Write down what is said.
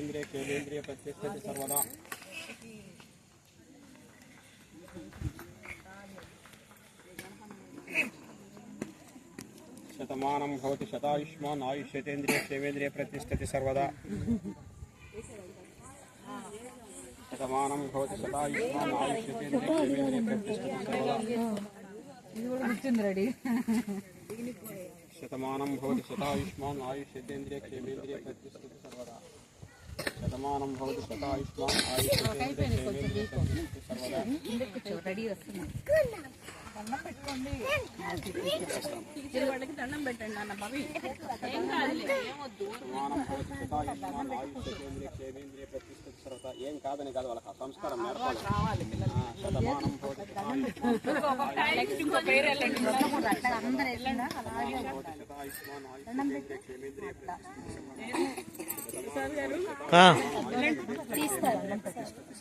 क्षेमेन्द्रिय क्षेमेन्द्रिय प्रतिष्ठति सर्वदा शतमानं भवति शतायुष्मान् आयुष्यतेन्द्रिय क्षेमेन्द्रिय प्रतिष्ठति सर्वदा शतमानं भवति शतायुष्मान् आयुष्यतेन्द्रिय क्षेमेन्द्रिय प्रतिष्ठति सर्वदा शतमानं भवति शतायुष्मान् आयुष्यतेन्द्रिय क्षेमेन्द्रिय प्रतिष्ठति सर्वदा शतमानं भवति शतायुष्मान् आयुष्यतेन्द्रिय क्षेमेन्द्रिय प्रतिष्ठति सर्वदा వాళ్ళకి దండం పెట్టండి అన్న బాబీ ఏం కాదని కాదు వాళ్ళకి సంస్కారం రావాలి శతమానం తీస్తారు